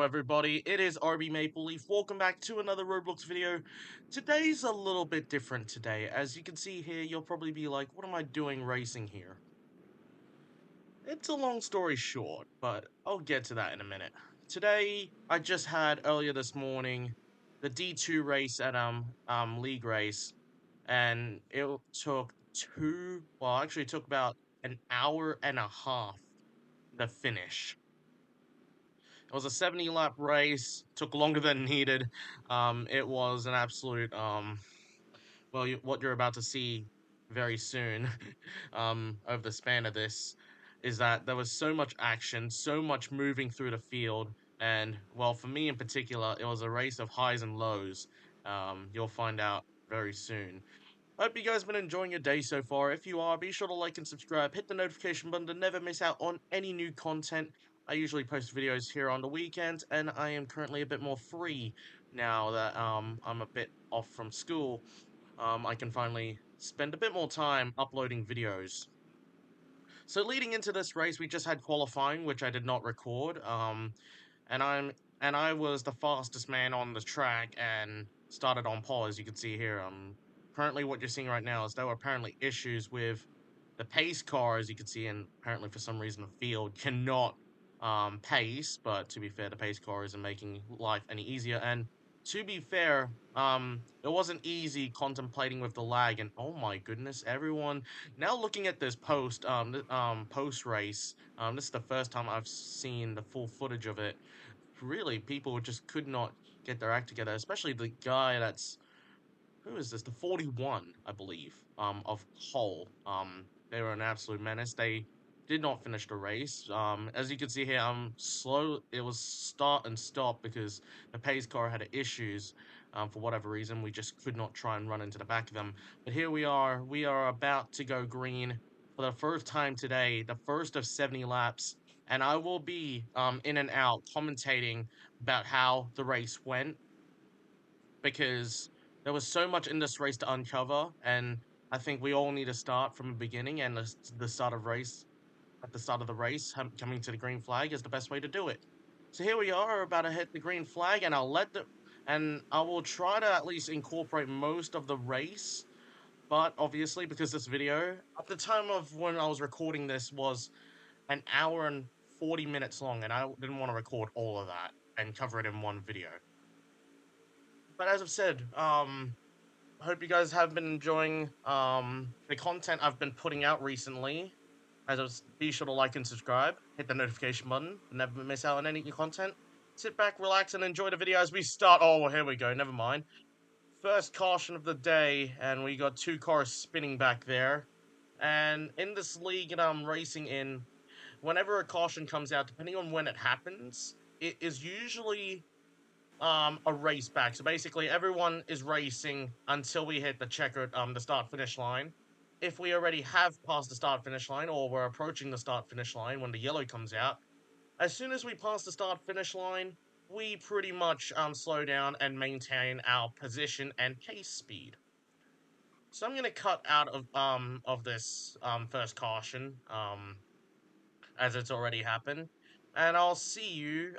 everybody, it is RBMapleLeaf. Welcome back to another Roblox video. Today's a little bit different today. As you can see here, you'll probably be like, what am I doing racing here? It's a long story short, but I'll get to that in a minute. Today, I just had, earlier this morning, the D2 race at league race, and it took it took about an hour and a half to finish. It was a 70 lap race, took longer than needed. It was an absolute, what you're about to see very soon, over the span of this, is that there was so much action, so much moving through the field, and, well, for me in particular, it was a race of highs and lows. You'll find out very soon. Hope you guys have been enjoying your day so far. If you are, be sure to like and subscribe, hit the notification button to never miss out on any new content. I usually post videos here on the weekends, and I am currently a bit more free now that I'm a bit off from school. I can finally spend a bit more time uploading videos. So leading into this race, we just had qualifying, which I did not record. And I was the fastest man on the track and started on pole, as you can see here. Currently what you're seeing right now is there were apparently issues with the pace car, as you can see, and apparently for some reason the field cannot pace. But to be fair, the pace car isn't making life any easier. And to be fair, it wasn't easy contemplating with the lag. And oh my goodness, everyone now looking at this post race. This is the first time I've seen the full footage of it. Really, people just could not get their act together, especially the guy that's, who is this? The 41, I believe, of Hull. They were an absolute menace. They did not finish the race. As you can see here, slow. It was start and stop because the pace car had issues. For whatever reason, we just could not try and run into the back of them. But here we are. We are about to go green for the first time today, the first of 70 laps. And I will be in and out commentating about how the race went, because there was so much in this race to uncover, and I think we all need to start from the beginning, and the start of race at the start of the race, coming to the green flag is the best way to do it. So here we are, about to hit the green flag, and I will try to at least incorporate most of the race. But obviously, because this video, at the time of when I was recording this, was an hour and 40 minutes long, and I didn't want to record all of that and cover it in one video. But as I've said, I hope you guys have been enjoying the content I've been putting out recently. Be sure to like and subscribe, hit the notification button, never miss out on any new content. Sit back, relax, and enjoy the video as we start. Oh, well, here we go, never mind. First caution of the day, and we got two cars spinning back there. And in this league that I'm racing in, whenever a caution comes out, depending on when it happens, it is usually a race back. So basically everyone is racing until we hit the start finish line. If we already have passed the start finish line, or we're approaching the start finish line when the yellow comes out, as soon as we pass the start finish line, we pretty much slow down and maintain our position and pace speed. So I'm gonna cut out of this first caution as it's already happened, and I'll see you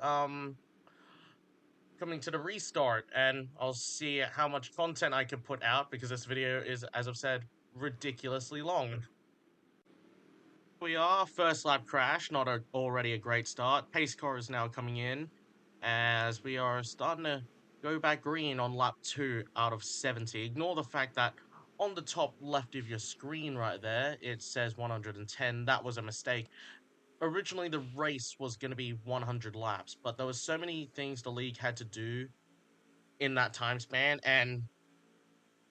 coming to the restart, and I'll see how much content I can put out, because this video is, as I've said, ridiculously long. We are first lap crash, not already a great start. Pace car is now coming in as we are starting to go back green on lap 2 out of 70. Ignore the fact that on the top left of your screen right there, it says 110. That was a mistake. Originally, the race was going to be 100 laps, but there was so many things the league had to do in that time span, and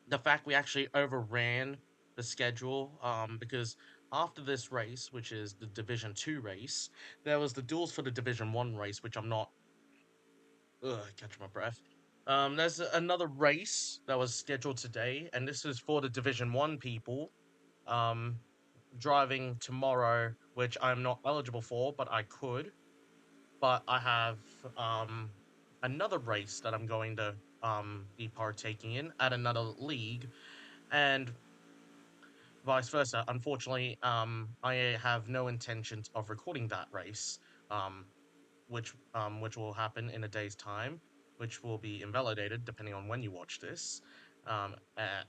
the fact we actually overran the schedule, because after this race, which is the Division 2 race, there was the duels for the Division 1 race, which I'm not... catch my breath. There's another race that was scheduled today, and this is for the Division 1 people, driving tomorrow, which I'm not eligible for, but I could. But I have another race that I'm going to be partaking in at another league, and vice versa. Unfortunately, I have no intentions of recording that race. which will happen in a day's time, which will be invalidated depending on when you watch this. Um, uh,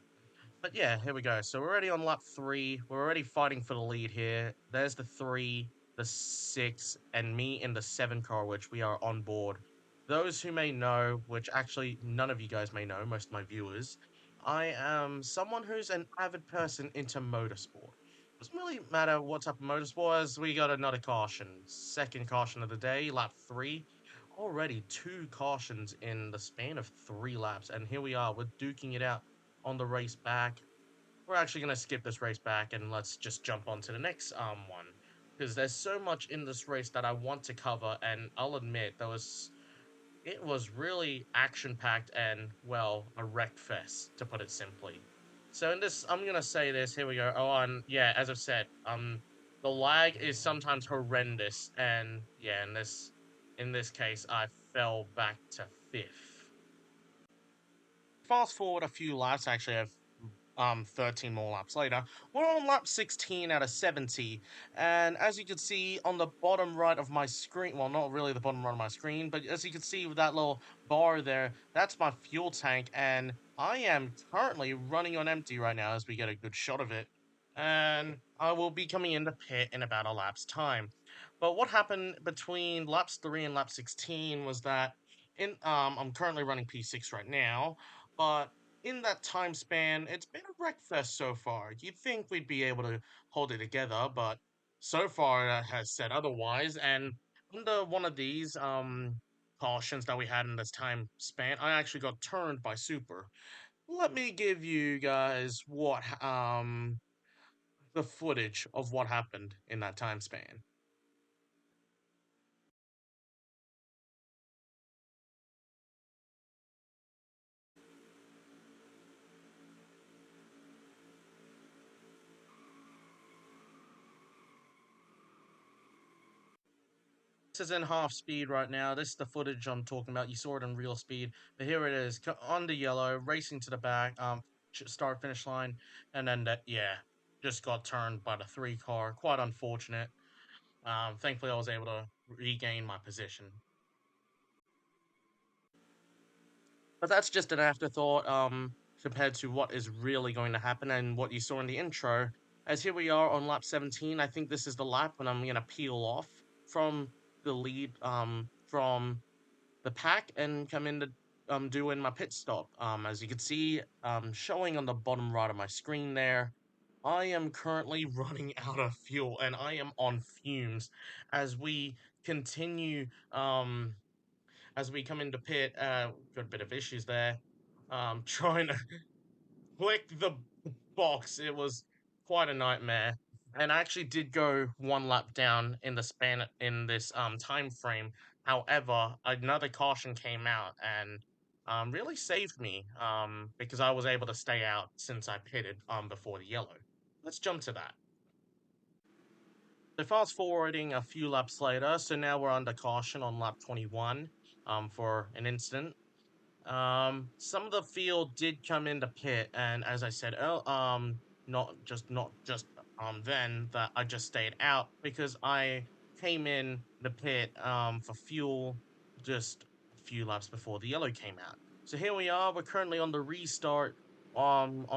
but yeah, here we go. So we're already on lap three. We're already fighting for the lead here. There's the three, the six, and me in the seven car, which we are on board. Those who may know, which actually none of you guys may know, most of my viewers, I am someone who's an avid person into motorsport. Doesn't really matter what type of motorsport, as we got another caution. Second caution of the day, lap three. Already two cautions in the span of 3 laps, and here we are, we're duking it out on the race back. We're actually going to skip this race back and let's just jump on to the next one, because there's so much in this race that I want to cover, and I'll admit it was really action packed and, well, a wreck fest, to put it simply. So in this, I'm gonna say this. Here we go. Oh, and yeah, as I've said, the lag is sometimes horrendous, and yeah, in this case, I fell back to fifth. Fast forward a few laps, actually, I've 13 more laps later, we're on lap 16 out of 70, and as you can see on the bottom right of my screen, well, not really the bottom right of my screen, but as you can see with that little bar there, that's my fuel tank, and I am currently running on empty right now as we get a good shot of it, and I will be coming in the pit in about a lap's time. But what happened between laps 3 and lap 16 was that I'm currently running P6 right now, but in that time span, it's been a wreckfest so far. You'd think we'd be able to hold it together, but so far it has said otherwise. And under one of these cautions that we had in this time span, I actually got turned by Super. Let me give you guys the footage of what happened in that time span. This is in half speed right now. This is the footage I'm talking about. You saw it in real speed, but here it is on the yellow, racing to the back, start finish line, and then that, yeah, just got turned by the 3 car. Quite unfortunate. Thankfully I was able to regain my position. But that's just an afterthought, compared to what is really going to happen and what you saw in the intro. As here we are on lap 17, I think this is the lap when I'm gonna peel off from the lead, from the pack and come in to do in my pit stop. As you can see, showing on the bottom right of my screen there, I am currently running out of fuel and I am on fumes as we continue as we come into pit. Got a bit of issues there. Trying to click the box. It was quite a nightmare. And I actually did go 1 lap down in the span in this time frame. However, another caution came out and really saved me because I was able to stay out since I pitted before the yellow. Let's jump to that. So fast forwarding a few laps later, so now we're under caution on lap 21 for an incident. Some of the field did come into pit, and as I said, not just then that I just stayed out because I came in the pit for fuel just a few laps before the yellow came out. So here we are. We're currently on the restart on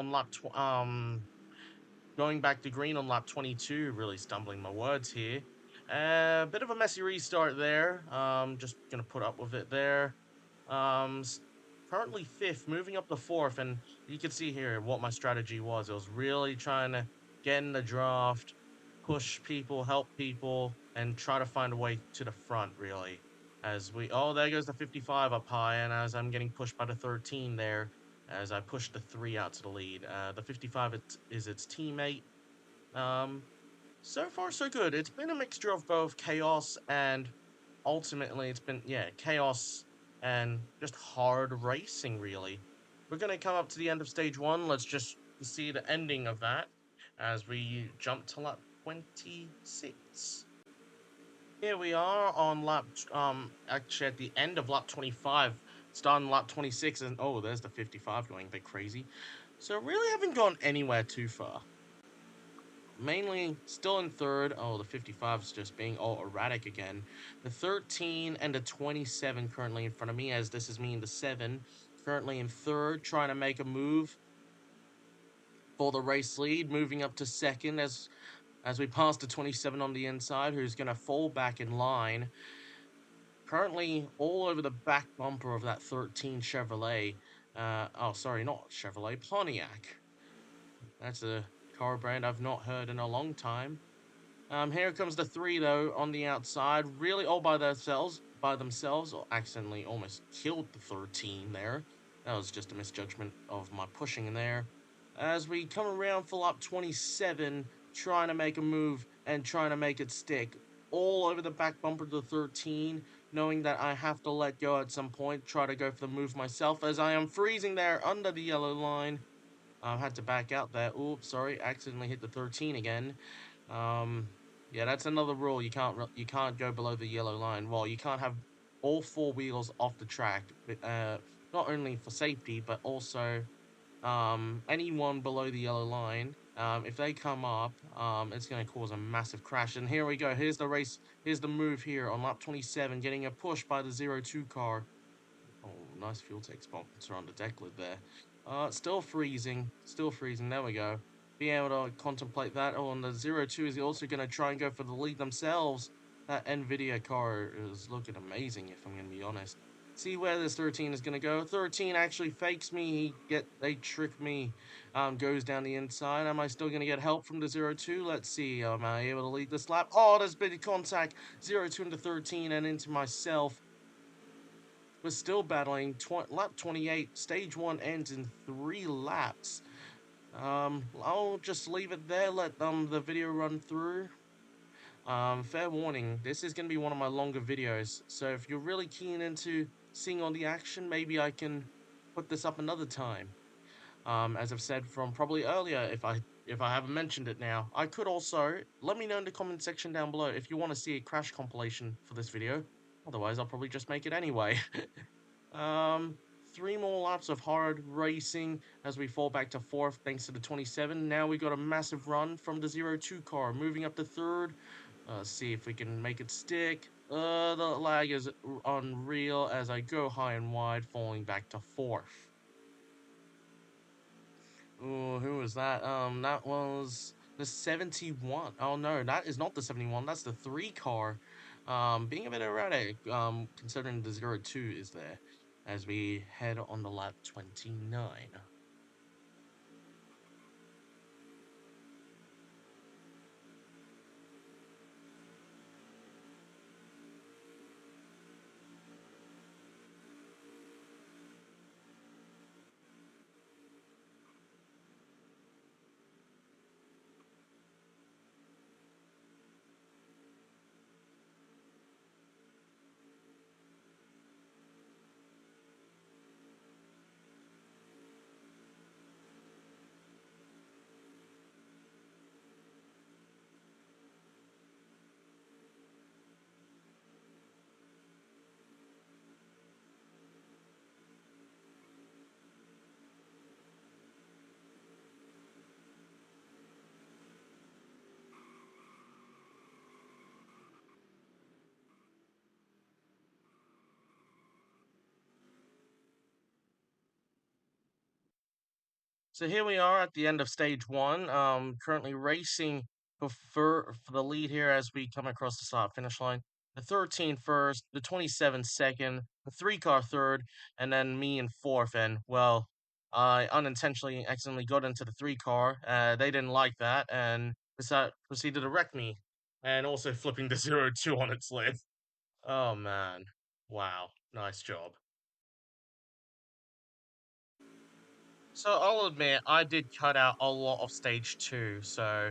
going back to green on lap 22. Really stumbling my words here. Bit of a messy restart there. Just gonna put up with it there. Um, s- Currently fifth, moving up to fourth, and you can see here what my strategy was. It was really trying to get in the draft, push people, help people, and try to find a way to the front, really. As we, oh, there goes the 55 up high, and as I'm getting pushed by the 13 there, as I push the 3 out to the lead. The 55 is its teammate. Um, so far, so good. It's been a mixture of both chaos and ultimately it's been, yeah, chaos and just hard racing, really. We're going to come up to the end of stage one. Let's just see the ending of that as we jump to lap 26. Here we are on actually at the end of lap 25, starting lap 26, and oh, there's the 55 going a bit crazy. So really haven't gone anywhere too far. mainly still in third. Oh, the 55 is just being all erratic again. The 13 and the 27 currently in front of me, as this is me in the 7. Currently in third, trying to make a move for the race lead, moving up to second as we pass the 27 on the inside, who's going to fall back in line. Currently all over the back bumper of that 13 Chevrolet. Oh, sorry, not Chevrolet, Pontiac. That's a car brand I've not heard in a long time. Here comes the 3 though on the outside, really all by themselves, or accidentally almost killed the 13 there. That was just a misjudgment of my pushing in there. As we come around for lap 27, trying to make a move and trying to make it stick. All over the back bumper of the 13, knowing that I have to let go at some point, try to go for the move myself as I am freezing there under the yellow line. Had to back out there. Oops, sorry, accidentally hit the 13 again. Um, yeah, that's another rule. You can't go below the yellow line. Well, you can't have all four wheels off the track. Not only for safety, but also anyone below the yellow line. If they come up, it's going to cause a massive crash. And here we go. Here's the race. Here's the move here on lap 27, getting a push by the 02 car. Oh, nice fuel tank sponsor on the deck lid there. Still freezing. Still freezing. There we go. Being able to contemplate that. Oh, and the 02 is also going to try and go for the lead themselves. That NVIDIA car is looking amazing, if I'm going to be honest. See where this 13 is going to go. 13 actually fakes me. They trick me. Goes down the inside. Am I still going to get help from the 02? Let's see. Am I able to lead this lap? Oh, there's been contact. 02 into 13 and into myself. We're still battling. Lap 28, stage 1 ends in 3 laps. I'll just leave it there, let the video run through. Fair warning, this is going to be one of my longer videos, so if you're really keen into seeing all the action, maybe I can put this up another time. As I've said from probably earlier, if I haven't mentioned it now, I could also let me know in the comment section down below if you want to see a crash compilation for this video. Otherwise, I'll probably just make it anyway. Um, 3 more laps of hard racing as we fall back to 4th thanks to the 27. Now we got a massive run from the 02 car, moving up to 3rd. See if we can make it stick. The lag is unreal as I go high and wide, falling back to 4th. Ooh, who was that? That was the 71. Oh no, that is not the 71. That's the 3 car. Being a bit erratic, considering the 02 is there as we head on the lap 29. So here we are at the end of stage 1. Currently racing for the lead here as we come across the start finish line. The 13 first, the 27 second, the 3 car third, and then me in 4th. And well, I unintentionally accidentally got into the 3 car. They didn't like that and proceeded to wreck me, and also flipping the 02 on its lid. Oh man, wow, nice job. So I'll admit I did cut out a lot of stage 2. So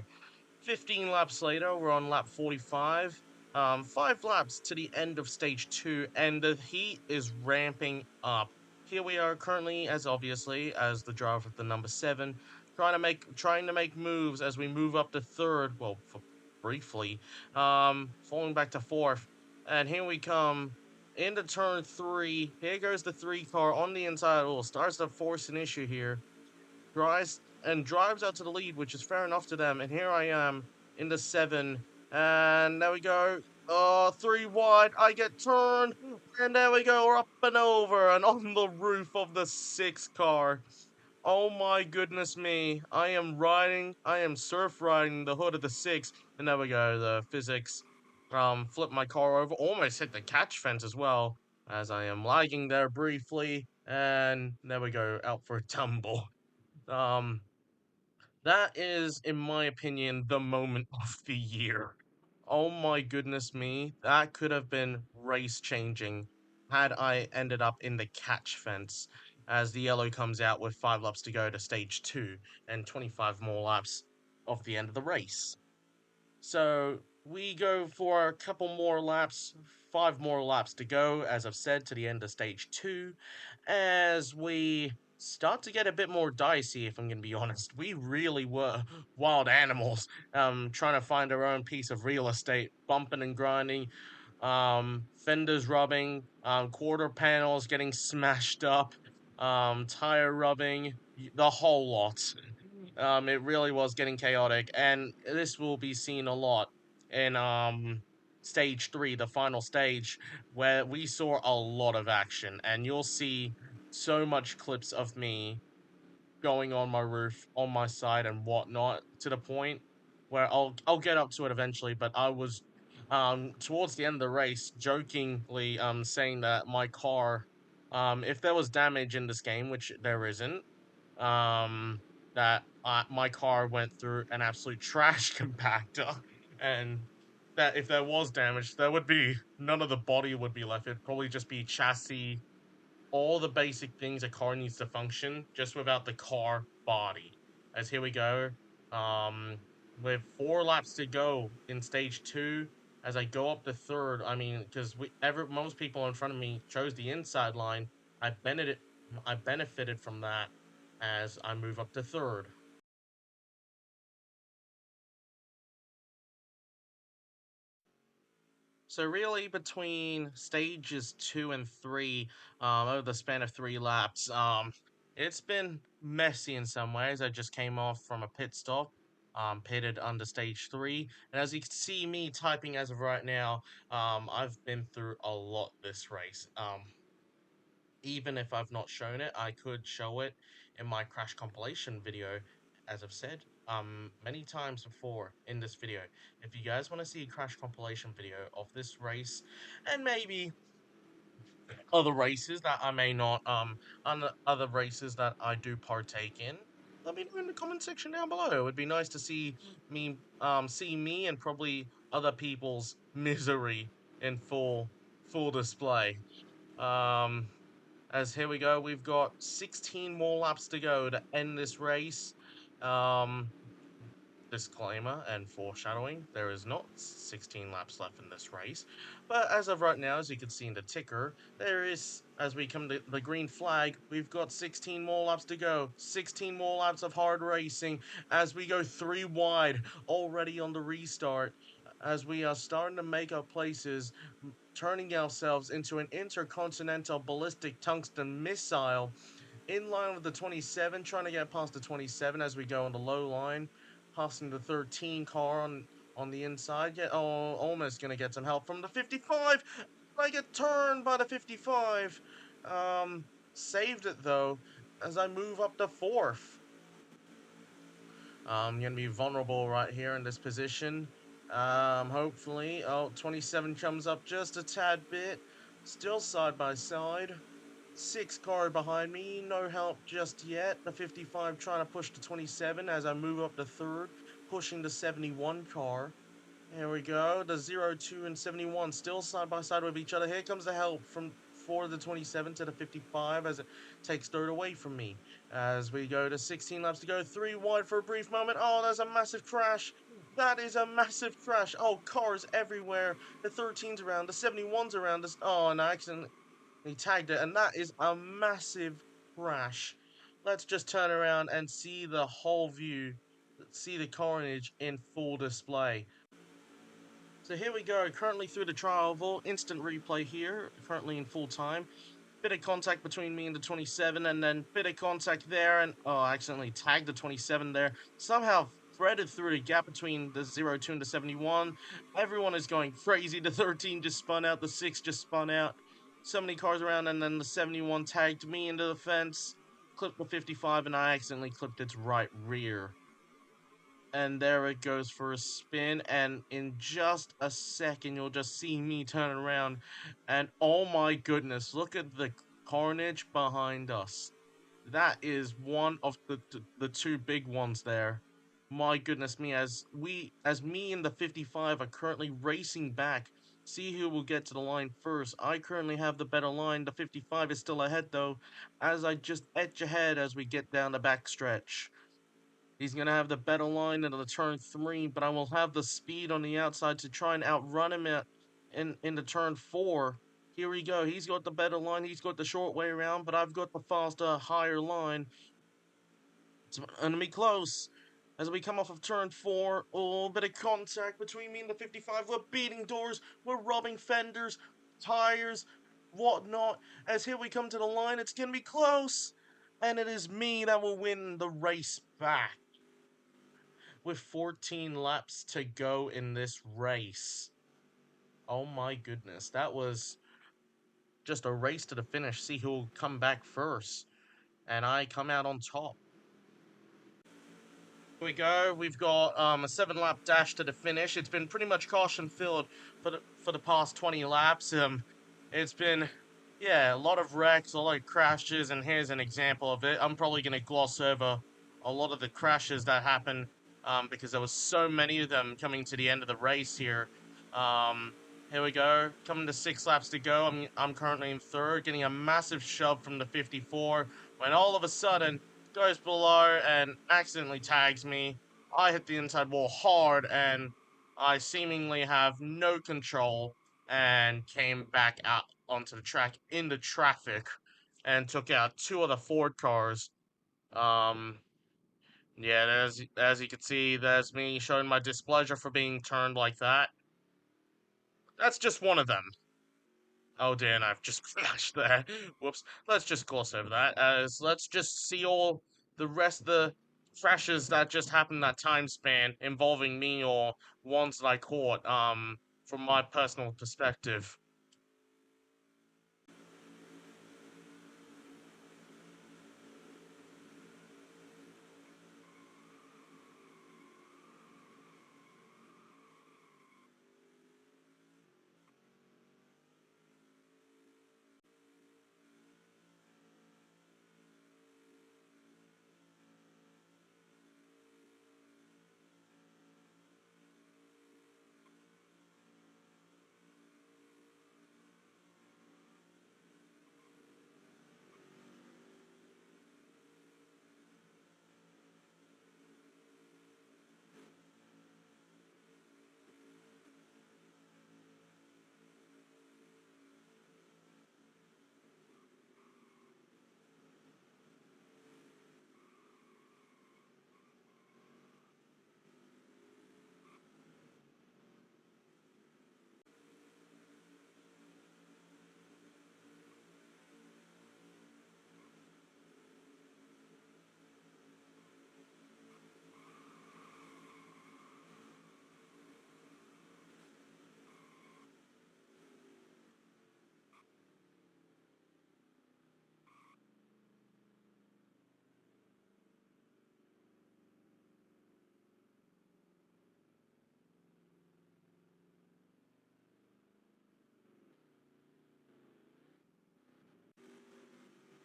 15 laps later, we're on lap 45. 5 laps to the end of stage 2, and the heat is ramping up. Here we are currently, as obviously as the driver of the number 7, trying to make moves as we move up to 3rd. Well, briefly, falling back to 4th, and here we come into turn 3. Here goes the 3 car on the inside. Oh, starts to force an issue here. Tries and drives out to the lead, which is fair enough to them. And here I am in the 7, and there we go. Oh, 3 wide. I get turned, and there we go. We're up and over, and on the roof of the 6 car. Oh my goodness me. I am surf riding the hood of the 6, and there we go. The physics flipped my car over, almost hit the catch fence as well, as I am lagging there briefly, and there we go, out for a tumble. Um, that is, in my opinion, the moment of the year. Oh my goodness me, that could have been race changing had I ended up in the catch fence, as the yellow comes out with 5 laps to go to stage 2 and 25 more laps of the end of the race. So we go for a couple more laps, 5 more laps to go, as I've said, to the end of stage 2, as we start to get a bit more dicey, if I'm going to be honest. We really were wild animals, trying to find our own piece of real estate, bumping and grinding, fenders rubbing, quarter panels getting smashed up, tire rubbing, the whole lot. It really was getting chaotic, and this will be seen a lot in stage 3, the final stage, where we saw a lot of action, and you'll see so much clips of me going on my roof, on my side, and whatnot, to the point where I'll get up to it eventually. But I was towards the end of the race, jokingly saying that my car, if there was damage in this game, which there isn't, um, that my car went through an absolute trash compactor, and that if there was damage, there would be none of the body would be left. It'd probably just be chassis, all the basic things a car needs to function, just without the car body. As here we go, um, with 4 laps to go in stage 2. As I go up the third, I mean, because most people in front of me chose the inside line. I benefited, I benefited from that as I move up to third. So really, between stages 2 and 3, over the span of 3 laps, it's been messy in some ways. I just came off from a pit stop, pitted under stage 3, and as you can see me typing as of right now, I've been through a lot this race. Even if I've not shown it, I could show it in my crash compilation video, as I've said many times before in this video. If you guys want to see a crash compilation video of this race, and maybe other races that I may not, other races that I do partake in, let me know in the comment section down below. It would be nice to see me and probably other people's misery in full display. Um, as here we go, we've got 16 more laps to go to end this race. Um, Disclaimer and foreshadowing, there is not 16 laps left in this race. But as of right now, as you can see in the ticker, there is, as we come to the green flag, we've got 16 more laps to go. 16 more laps of hard racing as we go 3 wide already on the restart. As we are starting to make our places, turning ourselves into an intercontinental ballistic tungsten missile in line with the 27, trying to get past the 27 as we go on the low line, passing the 13 car on the inside. Yeah, oh, almost gonna get some help from the 55. I get turned by the 55. Saved it though as I move up to 4th. I'm gonna be vulnerable right here in this position. Hopefully, 27 comes up just a tad bit. Still side by side. 6 car behind me, no help just yet. The 55 trying to push the 27 as I move up to third, pushing the 71 car. Here we go, the 02 and 71 still side by side with each other. Here comes the help for the 27 to the 55 as it takes third away from me. As we go to 16 laps to go, 3 wide for a brief moment. Oh, there's a massive crash. That is a massive crash. Oh, cars everywhere. The 13's around, the 71's around. Oh, an accident. He tagged it, and that is a massive crash. Let's just turn around and see the whole view, see the carnage in full display. So here we go, currently through the trial, instant replay here, currently in full time. bit of contact between me and the 27, and then bit of contact there, and oh, I accidentally tagged the 27 there. Somehow threaded through the gap between the 02 and the 71. Everyone is going crazy. The 13 just spun out, the 6 just spun out. So many cars around, and then the 71 tagged me into the fence, clipped the 55, and I accidentally clipped its right rear. And there it goes for a spin, and in just a second you'll just see me turn around, and oh my goodness, look at the carnage behind us. That is one of the two big ones there. My goodness me, as me and the 55 are currently racing back, see who will get to the line first. I currently have the better line. The 55 is still ahead though, as I just edge ahead as we get down the back stretch. He's going to have the better line into the turn 3, but I will have the speed on the outside to try and outrun him in the turn 4. Here we go. He's got the better line. He's got the short way around, but I've got the faster, higher line. It's going to be close. As we come off of turn 4, oh, bit of contact between me and the 55. We're beating doors. We're robbing fenders, tires, whatnot. As here we come to the line, it's going to be close. And it is me that will win the race back with 14 laps to go in this race. Oh my goodness, that was just a race to the finish. See who'll come back first. And I come out on top. Here we go. We've got a 7-lap dash to the finish. It's been pretty much caution filled for the past 20 laps. It's been, yeah, a lot of wrecks, a lot of crashes, and here's an example of it. I'm probably going to gloss over a lot of the crashes that happened because there was so many of them coming to the end of the race here. Here we go. Coming to 6 laps to go. I'm currently in third, getting a massive shove from the 54 when all of a sudden goes below and accidentally tags me. I hit the inside wall hard and I seemingly have no control and came back out onto the track into traffic and took out 2 of the Ford cars. Um, yeah, as you can see, there's me showing my displeasure for being turned like that. That's just one of them. Oh dear, and I've just crashed there. Whoops. Let's just gloss over that, as let's just see all the rest of the crashes that just happened that time span involving me or ones that I caught, from my personal perspective.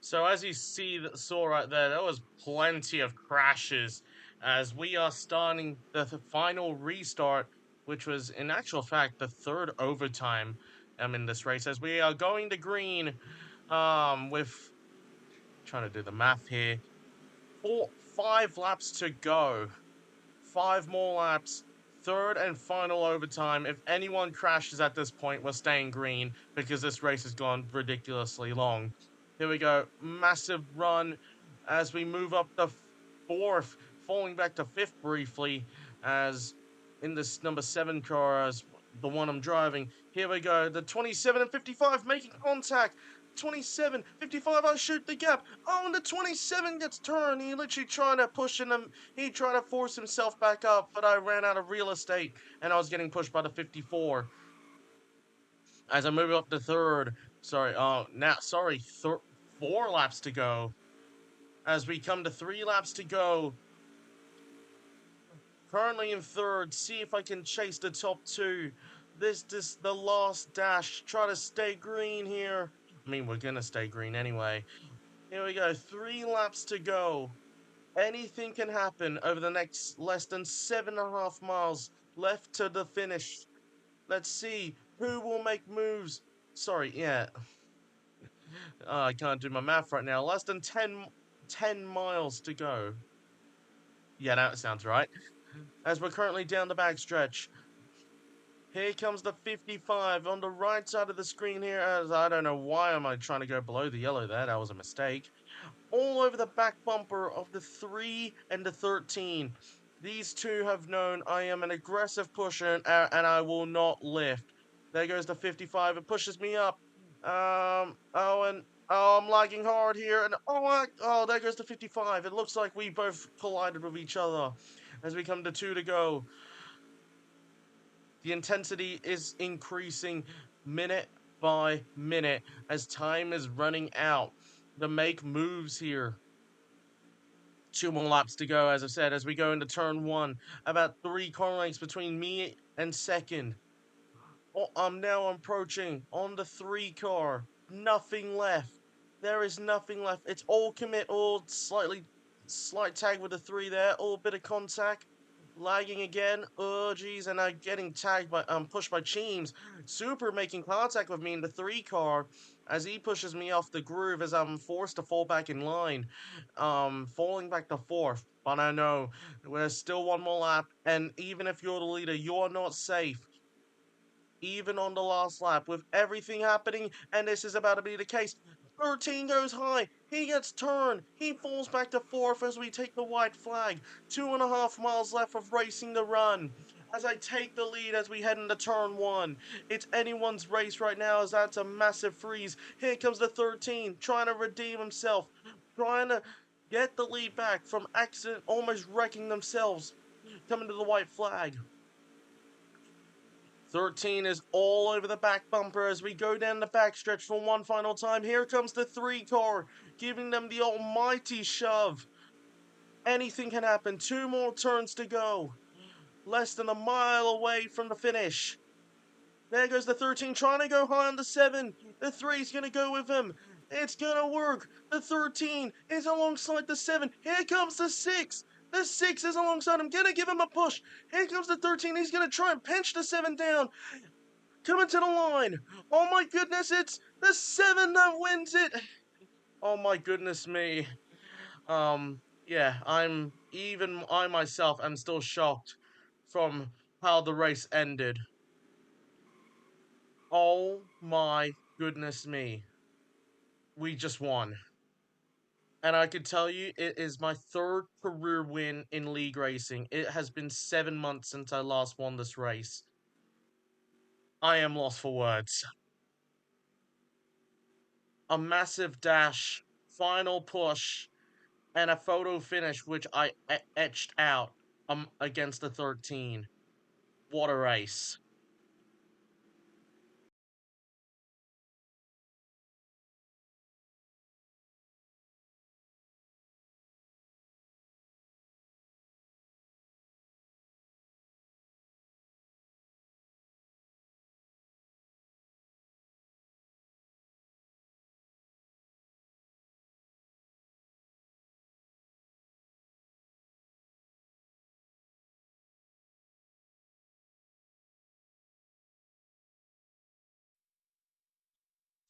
So as you saw right there was plenty of crashes as we are starting the final restart, which was in actual fact the third overtime in this race as we are going to green with trying to do the math here. 5 laps to go. 5 more laps. Third and final overtime. If anyone crashes at this point, we're staying green because this race has gone ridiculously long. Here we go. Massive run as we move up the 4th, falling back to 5th briefly as in this number 7 car as the one I'm driving. Here we go. The 27 and 55 making contact. 27, 55, I shoot the gap. Oh, and the 27 gets turned. He literally tried to push him. He tried to force himself back up, but I ran out of real estate, and I was getting pushed by the 54. As I move up to third, sorry, sorry, 4 laps to go. As we come to 3 laps to go, currently in third. See if I can chase the top two. This the last dash. Try to stay green here. I mean, we're gonna stay green anyway. Here we go. 3 laps to go. Anything can happen over the next less than 7.5 miles left to the finish. Let's see who will make moves. Sorry, yeah. I can't do my math right now. Less than 10 miles to go. Yeah, that sounds right. As we're currently down the backstretch. Here comes the 55 on the right side of the screen here. As I don't know why am I trying to go below the yellow there. That was a mistake. All over the back bumper of the 3 and the 13. These two have known I am an aggressive pusher and I will not lift. There goes the 55. It pushes me up. I'm lagging hard here. And there goes the 55. It looks like we both collided with each other as we come to 2 to go. The intensity is increasing minute by minute as time is running out to make moves here. 2 more laps to go, as I said, as we go into turn 1. About 3 car lengths between me and second. Oh, I'm now approaching on the 3 car. Nothing left. There is nothing left. It's all commit, all slight tag with the 3 there, all bit of contact. Lagging again. Oh, geez, and I'm getting tagged by pushed by Cheems. Super making contact with me in the 3 car as he pushes me off the groove as I'm forced to fall back in line. Falling back to 4th. But I know there's still 1 more lap, and even if you're the leader, you're not safe even on the last lap, with everything happening, and this is about to be the case. 13 goes high, he gets turned, he falls back to 4th as we take the white flag. 2.5 miles left of racing the run. As I take the lead as we head into turn 1. It's anyone's race right now as that's a massive freeze. Here comes the 13, trying to redeem himself, trying to get the lead back from accident, almost wrecking themselves, coming to the white flag. 13 is all over the back bumper as we go down the backstretch for one final time. Here comes the 3 car, giving them the almighty shove. Anything can happen. 2 more turns to go. Less than a mile away from the finish. There goes the 13 trying to go high on the 7. The 3's going to go with him. It's going to work. The 13 is alongside the 7. Here comes the 6. The 6 is alongside him. Going to give him a push. Here comes the 13. He's going to try and pinch the 7 down. Coming to the line. Oh my goodness, it's the 7 that wins it. Oh my goodness me. Yeah, I myself am still shocked from how the race ended. Oh my goodness me. We just won. And I can tell you, it is my 3rd career win in league racing. It has been 7 months since I last won this race. I am lost for words. A massive dash, final push, and a photo finish which I etched out against the 13. What a race.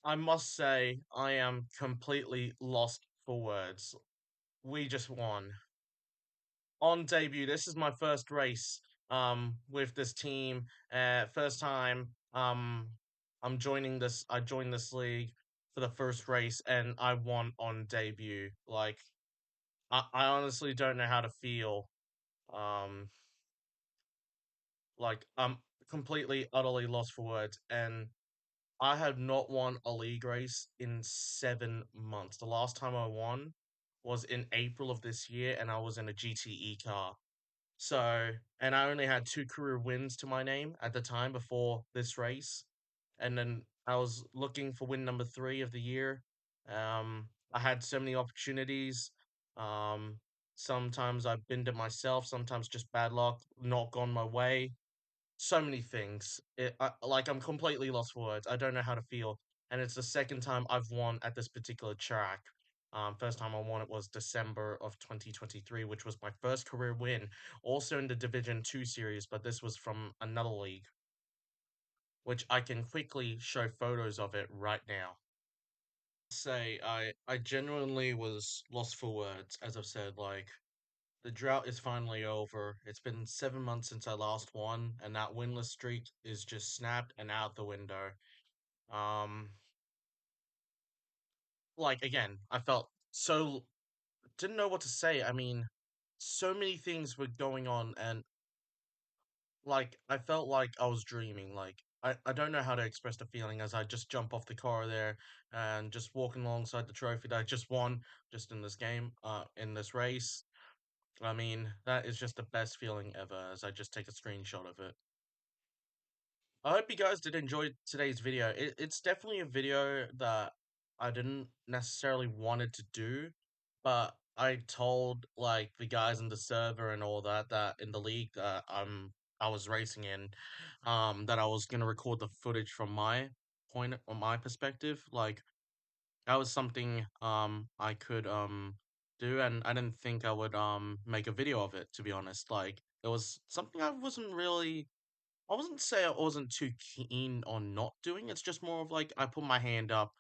I must say, I am completely lost for words. We just won. On debut, this is my first race with this team. First time I joined this league for the first race and I won on debut. Like I honestly don't know how to feel. Um like I'm completely utterly lost for words, and I have not won a league race in 7 months. The last time I won was in April of this year, and I was in a GTE car. So, and I only had two career wins to my name at the time before this race. And then I was looking for win number three of the year. I had so many opportunities. Um, Sometimes I've binned it myself, sometimes just bad luck, not gone my way. So many things. I'm completely lost for words. I don't know how to feel. And it's the second time I've won at this particular track. First time I won it was December of 2023, which was my first career win, also in the Division 2 series, but this was from another league, which I can quickly show photos of it right now. Say I genuinely was lost for words, as I've said, like the drought is finally over. It's been 7 months since I last won, and that winless streak is just snapped and out the window. Um, like again, I felt so didn't know what to say. I mean, so many things were going on, and like I felt like I was dreaming. Like I don't know how to express the feeling as I just jump off the car there and just walking alongside the trophy that I just won just in this game, in this race. I mean, that is just the best feeling ever as I just take a screenshot of it. I hope you guys did enjoy today's video. It's definitely a video that I didn't necessarily wanted to do, but I told like the guys in the server and all that that in the league that I was racing in, that I was gonna record the footage from my point or my perspective. Like that was something I could do, and I didn't think I would make a video of it, to be honest. Like it was something I wasn't say I wasn't too keen on not doing. It's just more of like I put my hand up,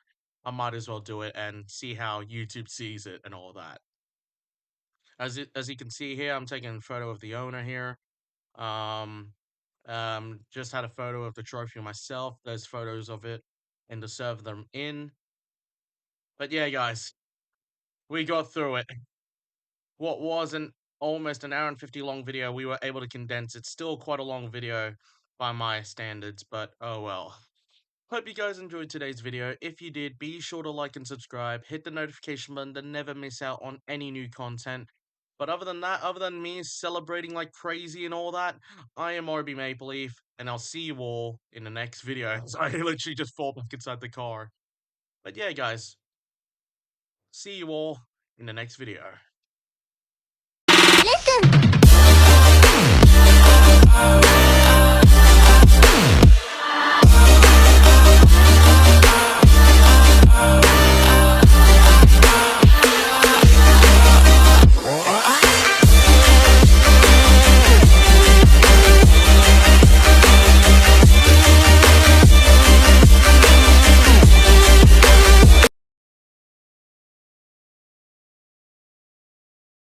I might as well do it and see how YouTube sees it and all that. As you can see here, I'm taking a photo of the owner here. Um just had a photo of the trophy myself. There's photos of it in the server that I'm in. But yeah, guys, we got through it. What was an almost an hour and 50 long video, we were able to condense. It's still quite a long video by my standards, but oh well. Hope you guys enjoyed today's video. If you did, be sure to like and subscribe, hit the notification button to never miss out on any new content. But other than that, other than me celebrating like crazy and all that, I am RBMapleLeaf, and I'll see you all in the next video. So I literally just fall back inside the car. But yeah, guys, see you all in the next video.